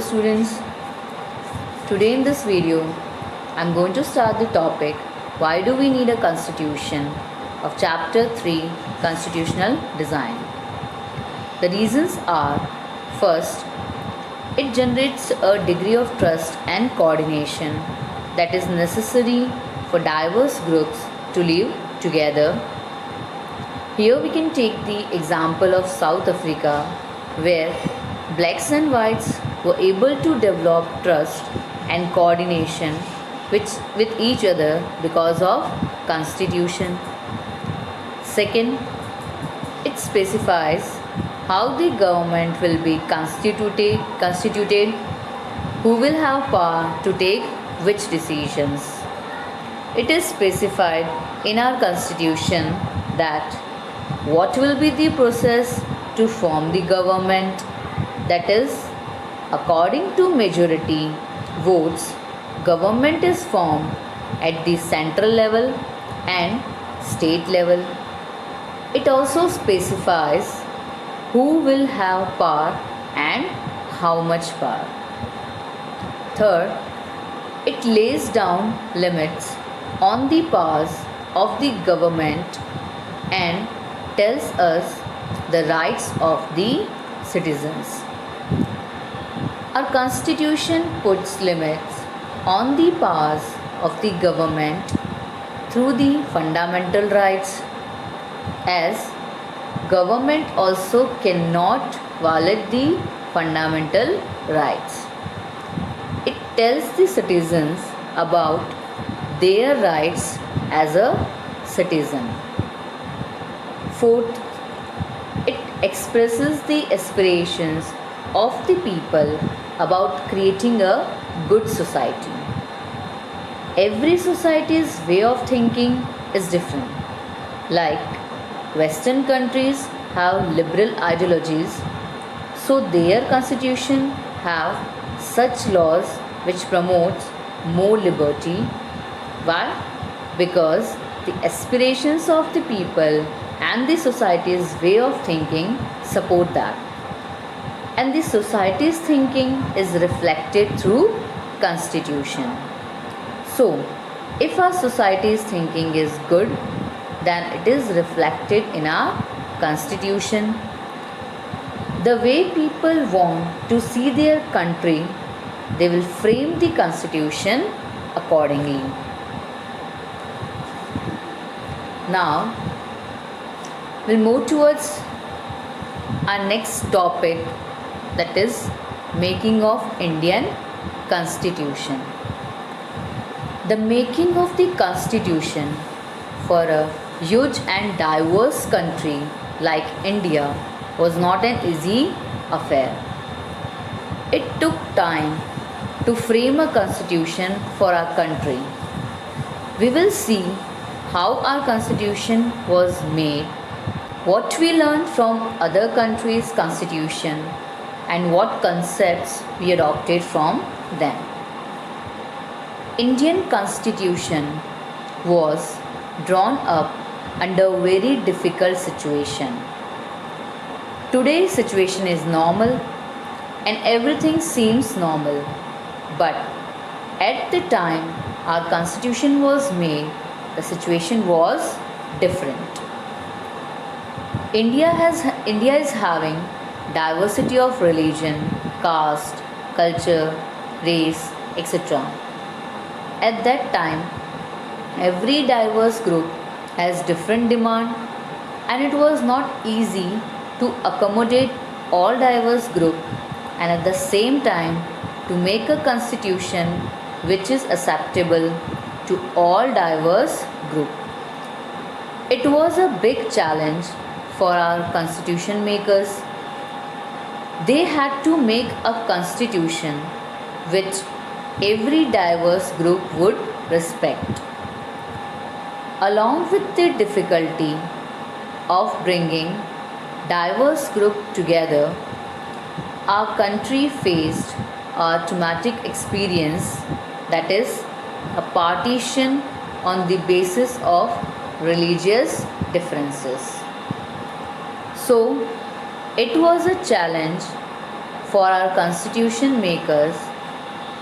Students, today in this video I'm going to start the topic why do we need a constitution of chapter 3 constitutional design. The reasons are: first, it generates a degree of trust and coordination that is necessary for diverse groups to live together. Here we can take the example of South Africa, where blacks and whites were able to develop trust and coordination with each other because of constitution. Second, it specifies how the government will be constituted, who will have power to take which decisions. It is specified in our constitution that what will be the process to form the government, that is, according to majority votes, government is formed at the central level and state level. It also specifies who will have power and how much power. Third, it lays down limits on the powers of the government and tells us the rights of the citizens. Our constitution puts limits on the powers of the government through the fundamental rights, as government also cannot violate the fundamental rights. It tells the citizens about their rights as a citizen. Fourth, it expresses the aspirations of the people about creating a good society. Every society's way of thinking is different. Like Western countries have liberal ideologies, so their constitution have such laws which promotes more liberty. Why? Because the aspirations of the people and the society's way of thinking support that, and the society's thinking is reflected through constitution. So if our society's thinking is good, then it is reflected in our constitution. The way people want to see their country, they will frame the constitution accordingly. Now we'll move towards our next topic, that is making of Indian Constitution. The making of the Constitution for a huge and diverse country like India was not an easy affair. It took time to frame a constitution for our country. We will see how our constitution was made, what we learned from other countries' constitution, and what concepts we adopted from them. Indian constitution was drawn up under a very difficult situation. Today's situation is normal and everything seems normal, but at the time our constitution was made, the situation was different. India is having diversity of religion, caste, culture, race, etc. At that time, every diverse group has different demand, and it was not easy to accommodate all diverse group and at the same time to make a constitution which is acceptable to all diverse group. It was a big challenge for our constitution makers. They had to make a constitution which every diverse group would respect. Along with the difficulty of bringing diverse group together, our country faced a traumatic experience, that is a partition on the basis of religious differences. So it was a challenge for our constitution makers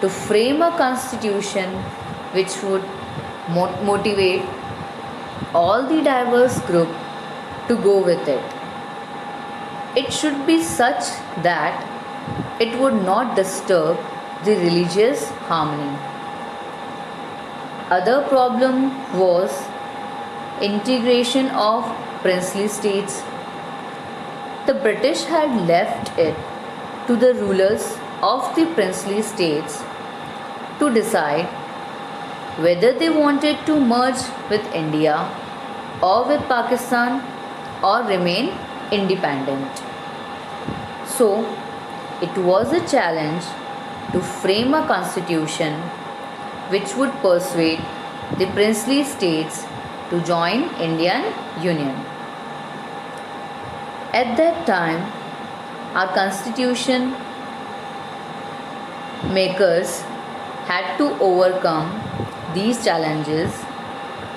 to frame a constitution which would motivate all the diverse group to go with it. It should be such that it would not disturb the religious harmony. Other problem was integration of princely states. The British had left it to the rulers of the princely states to decide whether they wanted to merge with India or with Pakistan or remain independent. So, it was a challenge to frame a constitution which would persuade the princely states to join Indian Union. At that time, our constitution makers had to overcome these challenges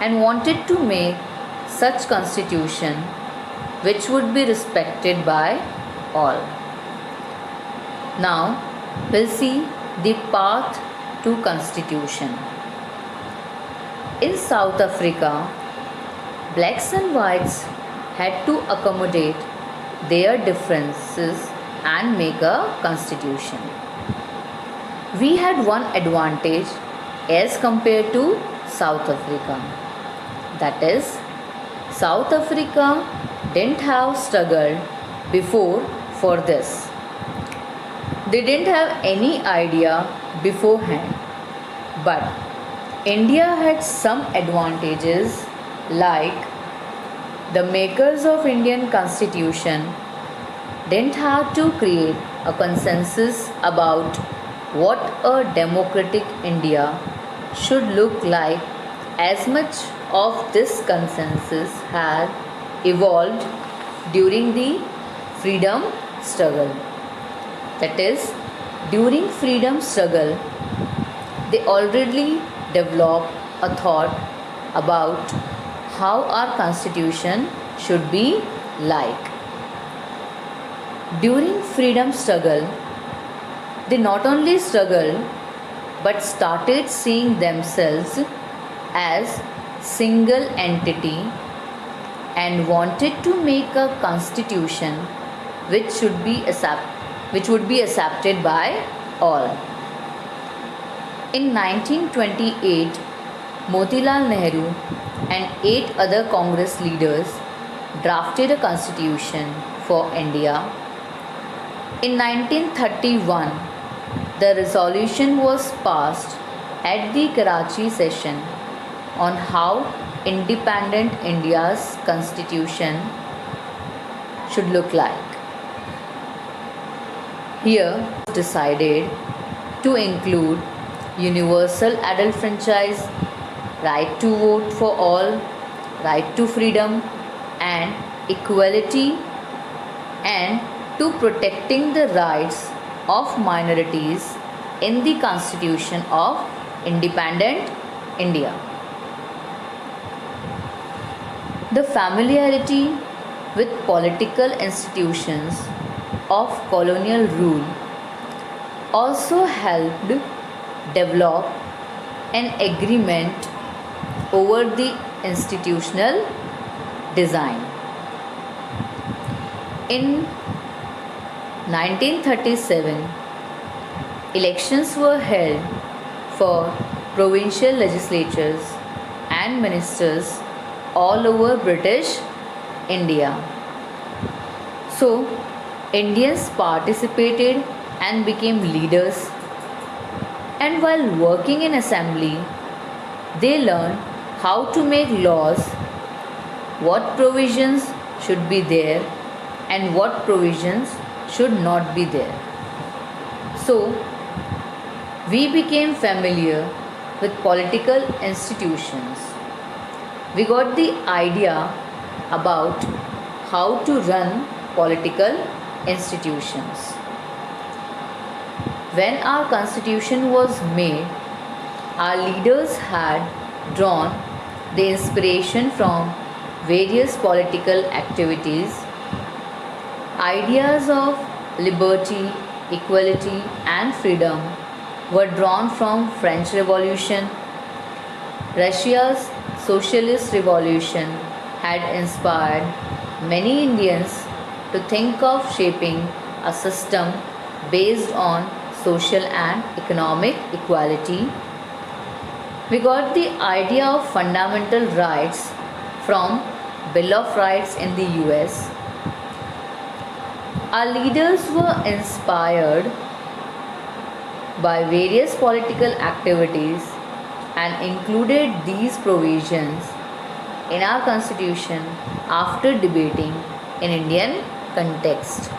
and wanted to make such constitution which would be respected by all. Now we'll see the path to constitution. In South Africa, blacks and whites had to accommodate their differences and make a constitution. We had one advantage as compared to South Africa. That is, South Africa didn't have struggled before for this. They didn't have any idea beforehand. But India had some advantages, like the makers of Indian Constitution didn't have to create a consensus about what a democratic India should look like, as much of this consensus had evolved during the freedom struggle. That is, during freedom struggle, they already developed a thought about how our constitution should be like. During freedom struggle, they not only struggled but started seeing themselves as single entity and wanted to make a constitution which would be accepted by all. In 1928, Motilal Nehru and 8 other Congress leaders drafted a constitution for India. In 1931, the resolution was passed at the Karachi session on how independent India's constitution should look like. Here, it was decided to include universal adult franchise, right to vote for all, right to freedom and equality, and to protecting the rights of minorities in the Constitution of Independent India. The familiarity with political institutions of colonial rule also helped develop an agreement over the institutional design. In 1937, elections were held for provincial legislatures and ministers all over British India. So, Indians participated and became leaders, and while working in assembly, they learned how to make laws, what provisions should be there and what provisions should not be there. So, we became familiar with political institutions. We got the idea about how to run political institutions. When our constitution was made, our leaders had drawn the inspiration from various political activities, ideas of liberty, equality, and freedom were drawn from French Revolution. Russia's socialist revolution had inspired many Indians to think of shaping a system based on social and economic equality. We got the idea of fundamental rights from Bill of Rights in the US. Our leaders were inspired by various political activities and included these provisions in our constitution after debating in Indian context.